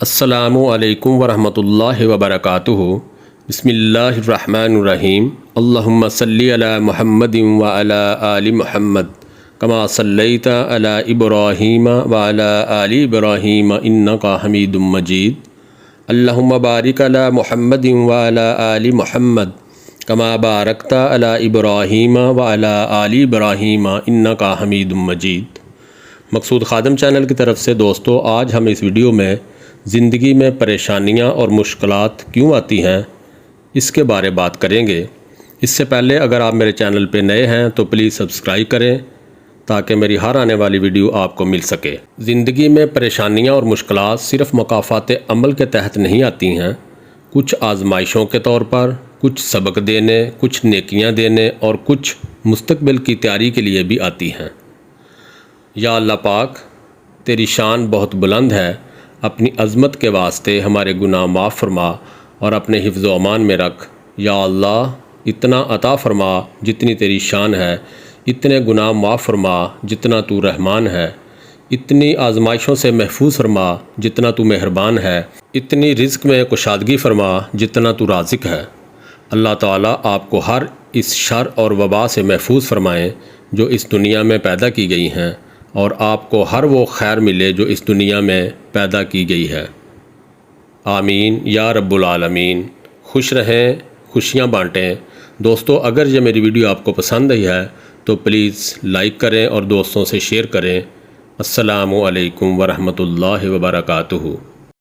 السلام علیکم ورحمۃ اللہ وبرکاتہ۔ بسم اللہ الرحمن الرحیم۔ اللہم صلی علی محمد وعلی آل محمد کما صلیت علی ابراہیم وعلی آل ابراہیم انک حمید مجید۔ اللہم بارک علی محمد وعلی آل محمد کما بارکت علی ابراہیم وعلی آل ابراہیم انک حمید مجید۔ مقصود خادم چینل کی طرف سے دوستو، آج ہم اس ویڈیو میں زندگی میں پریشانیاں اور مشکلات کیوں آتی ہیں اس کے بارے بات کریں گے۔ اس سے پہلے اگر آپ میرے چینل پہ نئے ہیں تو پلیز سبسکرائب کریں تاکہ میری ہر آنے والی ویڈیو آپ کو مل سکے۔ زندگی میں پریشانیاں اور مشکلات صرف مکافات عمل کے تحت نہیں آتی ہیں، کچھ آزمائشوں کے طور پر، کچھ سبق دینے، کچھ نیکیاں دینے اور کچھ مستقبل کی تیاری کے لیے بھی آتی ہیں۔ یا اللہ پاک، تیری شان بہت بلند ہے، اپنی عظمت کے واسطے ہمارے گناہ معاف فرما اور اپنے حفظ و امان میں رکھ۔ یا اللہ، اتنا عطا فرما جتنی تیری شان ہے، اتنے گناہ معاف فرما جتنا تو رحمان ہے، اتنی آزمائشوں سے محفوظ فرما جتنا تو مہربان ہے، اتنی رزق میں کشادگی فرما جتنا تو رازق ہے۔ اللہ تعالیٰ آپ کو ہر اس شر اور وبا سے محفوظ فرمائیں جو اس دنیا میں پیدا کی گئی ہیں، اور آپ کو ہر وہ خیر ملے جو اس دنیا میں پیدا کی گئی ہے۔ آمین یا رب العالمین۔ خوش رہیں، خوشیاں بانٹیں۔ دوستو، اگر یہ میری ویڈیو آپ کو پسند آئی ہے تو پلیز لائک کریں اور دوستوں سے شیئر کریں۔ السلام علیکم ورحمۃ اللہ وبرکاتہ۔